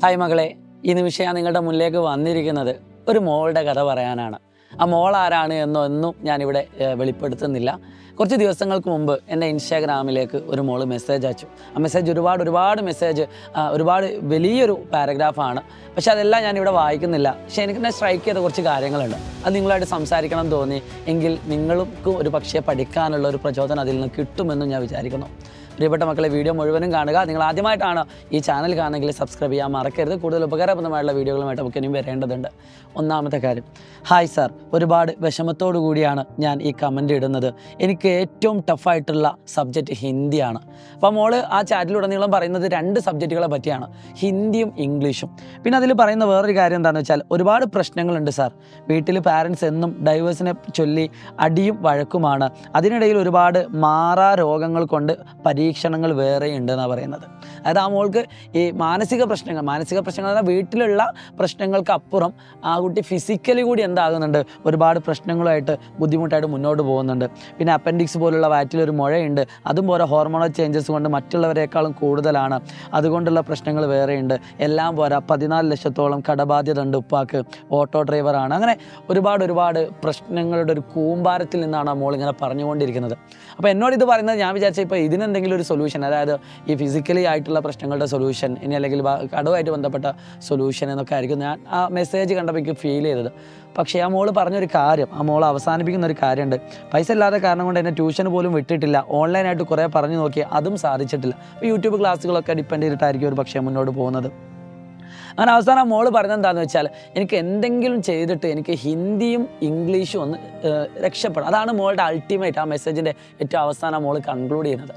Hi മകളെ, ഈ നിമിഷം ഞാൻ നിങ്ങളുടെ മുന്നിലേക്ക് വന്നിരിക്കുന്നത് ഒരു മോളുടെ കഥ പറയാനാണ്. ആ മോൾ ആരാണ് എന്നൊന്നും ഞാനിവിടെ വെളിപ്പെടുത്തുന്നില്ല. കുറച്ച് ദിവസങ്ങൾക്ക് മുമ്പ് എൻ്റെ ഇൻസ്റ്റാഗ്രാമിലേക്ക് ഒരു മോള് മെസ്സേജ് അയച്ചു. ആ മെസ്സേജ് ഒരുപാട് മെസ്സേജ്, ഒരുപാട് വലിയൊരു പാരഗ്രാഫാണ്. പക്ഷെ അതെല്ലാം ഞാനിവിടെ വായിക്കുന്നില്ല. പക്ഷേ എനിക്കെന്നെ സ്ട്രൈക്ക് ചെയ്ത കുറച്ച് കാര്യങ്ങളുണ്ട്. അത് നിങ്ങളായിട്ട് സംസാരിക്കണം തോന്നി എങ്കിൽ നിങ്ങൾക്കും ഒരു പക്ഷേ പഠിക്കാനുള്ള ഒരു പ്രചോദനം അതിൽ നിന്ന് കിട്ടുമെന്നും ഞാൻ വിചാരിക്കുന്നു. പ്രിയപ്പെട്ട മക്കളെ, വീഡിയോ മുഴുവനും കാണുക. നിങ്ങൾ ആദ്യമായിട്ടാണ് ഈ ചാനൽ കാണുമെങ്കിൽ സബ്സ്ക്രൈബ് ചെയ്യാൻ മറക്കരുത്. കൂടുതൽ ഉപകാരപ്രദമായുള്ള വീഡിയോകളുമായിട്ട് നമുക്ക് ഇനിയും വരേണ്ടതുണ്ട്. ഒന്നാമത്തെ കാര്യം, ഹായ് സാർ, ഒരുപാട് വിഷമത്തോടു കൂടിയാണ് ഞാൻ ഈ കമൻ്റ് ഇടുന്നത്. എനിക്ക് ഏറ്റവും ടഫായിട്ടുള്ള സബ്ജക്റ്റ് ഹിന്ദിയാണ്. അപ്പോൾ മോള് ആ ചാറ്റിലുടനീളം പറയുന്നത് 2 സബ്ജക്റ്റുകളെ പറ്റിയാണ്, ഹിന്ദിയും ഇംഗ്ലീഷും. പിന്നെ അതിൽ പറയുന്ന വേറൊരു കാര്യം എന്താണെന്ന് വെച്ചാൽ, ഒരുപാട് പ്രശ്നങ്ങളുണ്ട് സാർ. വീട്ടിൽ പാരൻസ് എന്നും ഡൈവേഴ്സിനെ ചൊല്ലി അടിയും വഴക്കുമാണ്. അതിനിടയിൽ ഒരുപാട് മാറാ രോഗങ്ങൾ കൊണ്ട് പരീക്ഷണങ്ങൾ വേറെ ഉണ്ടെന്നാണ് പറയുന്നത്. അതായത് ആ മോൾക്ക് ഈ മാനസിക പ്രശ്നങ്ങൾ പറഞ്ഞാൽ വീട്ടിലുള്ള പ്രശ്നങ്ങൾക്ക് അപ്പുറം ആ കുട്ടി ഫിസിക്കലി കൂടി എന്താകുന്നുണ്ട്, ഒരുപാട് പ്രശ്നങ്ങളുമായിട്ട് ബുദ്ധിമുട്ടായിട്ട് മുന്നോട്ട് പോകുന്നുണ്ട്. പിന്നെ അപ്പൻഡിക്സ് പോലുള്ള വയറ്റിലൊരു മുഴയുണ്ട്. അതും പോലെ ഹോർമോണൽ ചേഞ്ചസ് കൊണ്ട് മറ്റുള്ളവരെക്കാളും കൂടുതലാണ്. അതുകൊണ്ടുള്ള പ്രശ്നങ്ങൾ വേറെയുണ്ട്. എല്ലാം പോരാ, 14 ലക്ഷത്തോളം കടബാധ്യത ഉണ്ട് ഉപ്പാക്ക്. ഓട്ടോ ഡ്രൈവറാണ്. അങ്ങനെ ഒരുപാട് പ്രശ്നങ്ങളുടെ ഒരു കൂമ്പാരത്തിൽ നിന്നാണ് ആ മോൾ ഇങ്ങനെ പറഞ്ഞുകൊണ്ടിരിക്കുന്നത്. അപ്പോൾ എന്നോട് ഇത് പറയുന്നത് ഞാൻ വിചാരിച്ച ഇപ്പോൾ ഇതിനെന്തെങ്കിലും ഒരു സൊല്യൂഷൻ, അതായത് ഈ ഫിസിക്കലി ആയിട്ടുള്ള പ്രശ്നങ്ങളുടെ സൊല്യൂഷൻ, ഇനി അല്ലെങ്കിൽ കടവുമായിട്ട് ബന്ധപ്പെട്ട സൊല്യൂഷൻ എന്നൊക്കെ ആയിരിക്കും ഞാൻ ആ മെസ്സേജ് കണ്ടപ്പോൾ എനിക്ക് ഫീൽ ചെയ്തത്. പക്ഷേ ആ മോള് പറഞ്ഞൊരു കാര്യം, ആ മോൾ അവസാനിപ്പിക്കുന്ന ഒരു കാര്യമുണ്ട്. പൈസ ഇല്ലാത്ത കാരണം കൊണ്ട് എന്നെ ട്യൂഷന് പോലും വിട്ടിട്ടില്ല. ഓൺലൈനായിട്ട് കുറേ പറഞ്ഞു നോക്കി, അതും സാധിച്ചിട്ടില്ല. അപ്പോൾ യൂട്യൂബ് ക്ലാസ്സുകളൊക്കെ ഡിപ്പെൻഡ് ചെയ്തിട്ടായിരിക്കും ഒരു പക്ഷേ മുന്നോട്ട് പോകുന്നത്. അങ്ങനെ അവസാനം മോള് പറഞ്ഞത് എന്താണെന്ന് വെച്ചാൽ, എനിക്ക് എന്തെങ്കിലും ചെയ്തിട്ട് എനിക്ക് ഹിന്ദിയും ഇംഗ്ലീഷും ഒന്ന് രക്ഷപ്പെടാം. അതാണ് മോളുടെ അൾട്ടിമേറ്റ്, ആ മെസ്സേജിൻ്റെ ഏറ്റവും അവസാനം മോള് കൺക്ലൂഡ് ചെയ്യുന്നത്.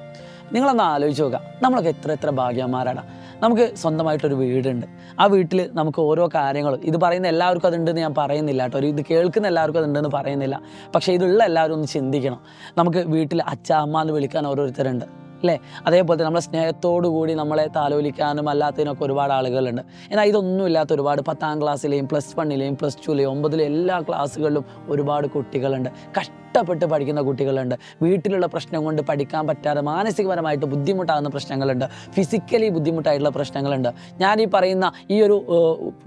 നിങ്ങളൊന്ന് ആലോചിച്ച് നോക്കുക, നമ്മളൊക്കെ എത്ര ഭാഗ്യന്മാരാണ്. നമുക്ക് സ്വന്തമായിട്ടൊരു വീടുണ്ട്. ആ വീട്ടിൽ നമുക്ക് ഓരോ കാര്യങ്ങളും, ഇത് പറയുന്ന എല്ലാവർക്കും അതുണ്ടെന്ന് ഞാൻ പറയുന്നില്ല കേട്ടോ, ഇത് കേൾക്കുന്ന എല്ലാവർക്കും അതുണ്ടെന്ന് പറയുന്നില്ല. പക്ഷേ ഇതുള്ള എല്ലാവരും ഒന്ന് ചിന്തിക്കണം. നമുക്ക് വീട്ടിൽ അച്ഛ അമ്മ എന്ന് വിളിക്കാൻ ഓരോരുത്തരുണ്ട് അല്ലേ? അതേപോലെ തന്നെ നമ്മളെ സ്നേഹത്തോടു കൂടി നമ്മളെ താലോലിക്കാനും അല്ലാത്തതിനൊക്കെ ഒരുപാട് ആളുകളുണ്ട്. എന്നാൽ ഇതൊന്നും ഇല്ലാത്ത ഒരുപാട് 10ാം ക്ലാസ്സിലെയും +1ലെയും +2ലെയും 9ലെയും എല്ലാ ക്ലാസ്സുകളിലും ഒരുപാട് കുട്ടികളുണ്ട്. കഷ്ടപ്പെട്ട് പഠിക്കുന്ന കുട്ടികളുണ്ട്. വീട്ടിലുള്ള പ്രശ്നം കൊണ്ട് പഠിക്കാൻ പറ്റാതെ മാനസികപരമായിട്ട് ബുദ്ധിമുട്ടാകുന്ന പ്രശ്നങ്ങളുണ്ട്. ഫിസിക്കലി ബുദ്ധിമുട്ടായിട്ടുള്ള പ്രശ്നങ്ങളുണ്ട്. ഞാൻ ഈ പറയുന്ന ഈ ഒരു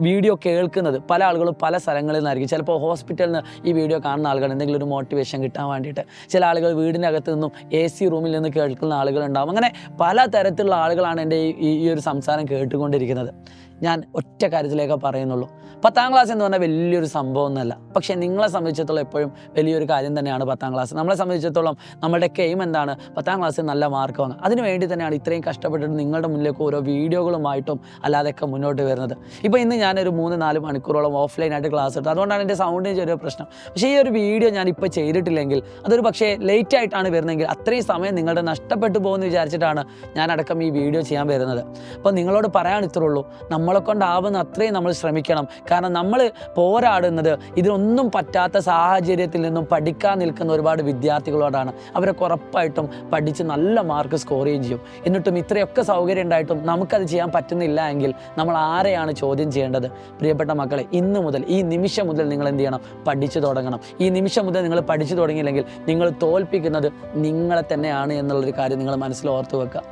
വീഡിയോ കേൾക്കുന്നത് പല ആളുകളും പല സ്ഥലങ്ങളിൽ നിന്നായിരിക്കും. ചിലപ്പോൾ ഹോസ്പിറ്റലിൽ നിന്ന് ഈ വീഡിയോ കാണുന്ന ആളുകൾ എന്തെങ്കിലും ഒരു മോട്ടിവേഷൻ കിട്ടാൻ വേണ്ടിയിട്ട്, ചില ആളുകൾ വീടിനകത്ത് നിന്നും AC റൂമിൽ നിന്ന് കേൾക്കുന്ന ആളുകളുണ്ടാവും. അങ്ങനെ പല തരത്തിലുള്ള ആളുകളാണ് എൻ്റെ ഈ ഒരു സംസാരം കേട്ടുകൊണ്ടിരിക്കുന്നത്. ഞാൻ ഒറ്റ കാര്യത്തിലേക്കേ പറയുന്നുള്ളൂ, 10ാം ക്ലാസ് എന്ന് പറഞ്ഞാൽ വലിയൊരു സംഭവമൊന്നുമല്ല. പക്ഷേ നിങ്ങളെ സംബന്ധിച്ചിടത്തോളം എപ്പോഴും വലിയൊരു കാര്യം തന്നെയാണ് 10ാം ക്ലാസ്. നമ്മളെ സംബന്ധിച്ചിടത്തോളം നമ്മളുടെ എയിം എന്താണ്? 10ാം ക്ലാസ്സിൽ നല്ല മാർക്ക് വാങ്ങുക. അതിന് വേണ്ടി തന്നെയാണ് ഇത്രയും കഷ്ടപ്പെട്ടിട്ട് നിങ്ങളുടെ മുന്നിലേക്ക് ഓരോ വീഡിയോകളുമായിട്ടും അല്ലാതെയൊക്കെ മുന്നോട്ട് വരുന്നത്. ഇപ്പോൾ ഇന്ന് ഞാനൊരു 3-4 മണിക്കൂറോളം ഓഫ്ലൈനായിട്ട് ക്ലാസ് എടുത്തു. അതുകൊണ്ടാണ് എൻ്റെ സൗണ്ടിന് ചെറിയ പ്രശ്നം. പക്ഷേ ഈ ഒരു വീഡിയോ ഞാനിപ്പോൾ ചെയ്തിട്ടില്ലെങ്കിൽ, അതൊരു പക്ഷേ ലേറ്റായിട്ടാണ് വരുന്നതെങ്കിൽ അത്രയും സമയം നിങ്ങളുടെ നഷ്ടപ്പെട്ടു പോകുമെന്ന് വിചാരിച്ചിട്ടാണ് ഞാനടക്കം ഈ വീഡിയോ ചെയ്യാൻ വരുന്നത്. അപ്പോൾ നിങ്ങളോട് പറയാൻ ഇത്രേ ഉള്ളൂ, നമ്മളെ കൊണ്ടാവുന്ന അത്രയും നമ്മൾ ശ്രമിക്കണം. കാരണം നമ്മൾ പോരാടുന്നത് ഇതിനൊന്നും പറ്റാത്ത സാഹചര്യത്തിൽ നിന്നും പഠിക്കാൻ നിൽക്കുന്ന ഒരുപാട് വിദ്യാർത്ഥികളോടാണ്. അവരൊക്കെ ഉറപ്പായിട്ടും പഠിച്ച് നല്ല മാർക്ക് സ്കോർ ചെയ്യുകയും ചെയ്യും. എന്നിട്ടും ഇത്രയൊക്കെ സൗകര്യം ഉണ്ടായിട്ടും നമുക്കത് ചെയ്യാൻ പറ്റുന്നില്ല എങ്കിൽ നമ്മൾ ആരെയാണ് ചോദ്യം ചെയ്യേണ്ടത്? പ്രിയപ്പെട്ട മക്കളെ, ഇന്ന് മുതൽ, ഈ നിമിഷം മുതൽ നിങ്ങൾ എന്ത് ചെയ്യണം? പഠിച്ചു തുടങ്ങണം. ഈ നിമിഷം മുതൽ നിങ്ങൾ പഠിച്ചു തുടങ്ങിയില്ലെങ്കിൽ നിങ്ങൾ തോൽപ്പിക്കുന്നത് നിങ്ങളെ തന്നെയാണ് എന്നുള്ളൊരു കാര്യം നിങ്ങൾ മനസ്സിൽ ഓർത്ത് വെക്കുക.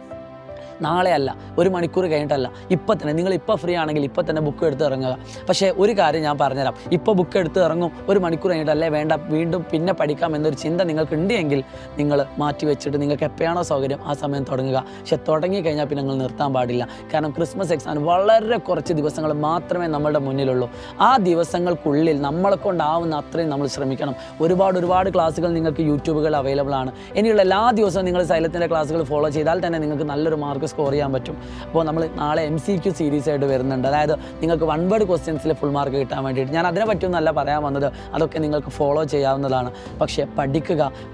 നാളെ അല്ല, 1 മണിക്കൂർ കഴിഞ്ഞിട്ടല്ല, ഇപ്പം തന്നെ. നിങ്ങൾ ഇപ്പോൾ ഫ്രീ ആണെങ്കിൽ ഇപ്പം തന്നെ ബുക്ക് എടുത്ത് ഇറങ്ങുക. പക്ഷേ ഒരു കാര്യം ഞാൻ പറഞ്ഞുതരാം, ഇപ്പോൾ ബുക്ക് എടുത്ത് ഇറങ്ങും, 1 മണിക്കൂർ കഴിഞ്ഞിട്ടല്ലേ വേണ്ട വീണ്ടും പിന്നെ പഠിക്കാം എന്നൊരു ചിന്ത നിങ്ങൾക്ക് ഉണ്ടെങ്കിൽ നിങ്ങൾ മാറ്റി വെച്ചിട്ട് നിങ്ങൾക്ക് എപ്പോഴാണോ സൗകര്യം ആ സമയം തുടങ്ങുക. പക്ഷെ തുടങ്ങി കഴിഞ്ഞാൽ പിന്നെ നിങ്ങൾ നിർത്താൻ പാടില്ല. കാരണം ക്രിസ്മസ് എക്സാം വളരെ കുറച്ച് ദിവസങ്ങൾ മാത്രമേ നമ്മളുടെ മുന്നിലുള്ളൂ. ആ ദിവസങ്ങൾക്കുള്ളിൽ നമ്മളെ കൊണ്ടാവുന്ന അത്രയും നമ്മൾ ശ്രമിക്കണം. ഒരുപാട് ക്ലാസ്സുകൾ നിങ്ങൾക്ക് യൂട്യൂബുകൾ അവൈലബിൾ ആണ്. ഇനിയുള്ള എല്ലാ ദിവസവും നിങ്ങൾ സൈലത്തിൻ്റെ ക്ലാസ്സുകൾ ഫോളോ ചെയ്താൽ തന്നെ നിങ്ങൾക്ക് നല്ലൊരു മാർക്ക് സ്കോർ ചെയ്യാൻ പറ്റും. അപ്പോൾ നമ്മൾ നാളെ MCQ സീരീസ് ആയിട്ട് വരുന്നുണ്ട്. അതായത് നിങ്ങൾക്ക് 1 വേർഡ് ക്വസ്റ്റ്യൻസിൽ ഫുൾ മാർക്ക് കിട്ടാൻ വേണ്ടിയിട്ട്. ഞാൻ അതിനെ പറ്റിയൊന്നല്ല പറയാൻ വന്നത്, അതൊക്കെ നിങ്ങൾക്ക് ഫോളോ ചെയ്യാവുന്നതാണ്. പക്ഷേ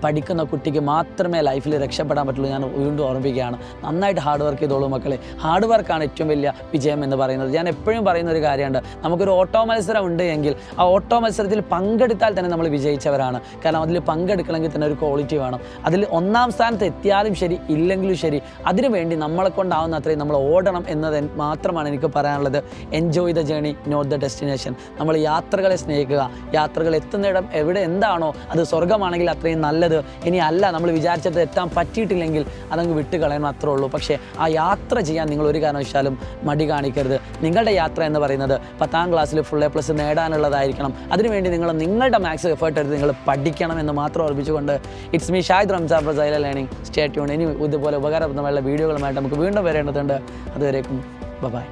പഠിക്കുന്ന കുട്ടിക്ക് മാത്രമേ ലൈഫിൽ രക്ഷപ്പെടാൻ പറ്റുള്ളൂ. ഞാൻ വീണ്ടും ഓർമ്മിക്കുകയാണ്, നന്നായിട്ട് ഹാർഡ് വർക്ക് ചെയ്തോളൂ മക്കളെ. ഹാർഡ് വർക്കാണ് ഏറ്റവും വലിയ വിജയം എന്ന് പറയുന്നത്. ഞാൻ എപ്പോഴും പറയുന്ന ഒരു കാര്യമുണ്ട്, നമുക്കൊരു ഓട്ടോ മത്സരം ഉണ്ട് എങ്കിൽ ആ ഓട്ടോ മത്സരത്തിൽ പങ്കെടുത്താൽ തന്നെ നമ്മൾ വിജയിച്ചവരാണ്. കാരണം അതിൽ പങ്കെടുക്കണമെങ്കിൽ തന്നെ ഒരു ക്വാളിറ്റി വേണം. അതിൽ 1ാം സ്ഥാനത്ത് എത്തിയാലും ശരി ഇല്ലെങ്കിലും ശരി, അതിനുവേണ്ടി നമ്മൾ നമ്മളെ കൊണ്ടാവുന്ന അത്രയും നമ്മൾ ഓടണം എന്നത് മാത്രമാണ് എനിക്ക് പറയാനുള്ളത്. Enjoy the journey, not the destination. നമ്മൾ യാത്രകളെ സ്നേഹിക്കുക. യാത്രകൾ എത്തുന്നിടം എവിടെ എന്താണോ അത് സ്വർഗ്ഗമാണെങ്കിൽ അത്രയും നല്ലത്. ഇനി അല്ല, നമ്മൾ വിചാരിച്ചത് എത്താൻ പറ്റിയിട്ടില്ലെങ്കിൽ അതങ്ങ് വിട്ട് കളയണം, അത്രേ ഉള്ളൂ. പക്ഷേ ആ യാത്ര ചെയ്യാൻ നിങ്ങൾ ഒരു കാരണവശാലും മടി കാണിക്കരുത്. നിങ്ങളുടെ യാത്ര എന്ന് പറയുന്നത് 10ാം ക്ലാസ്സിൽ ഫുൾ A+ നേടാനുള്ളതായിരിക്കണം. അതിനുവേണ്ടി നിങ്ങളുടെ മാക്സ് എഫേർട്ട് എടുത്ത് നിങ്ങൾ പഠിക്കണം എന്ന് മാത്രം ഓർമ്മിച്ചുകൊണ്ട് it's me Shahid Ramzan from Xylem learning. Stay tune. ഇനി ഇതുപോലെ ഉപകാരപ്രദമായ വീഡിയോകളുമായിട്ട് നമുക്ക് വീണ്ടും വരേണ്ടതുണ്ട്. അതുവരേക്കും ബൈ.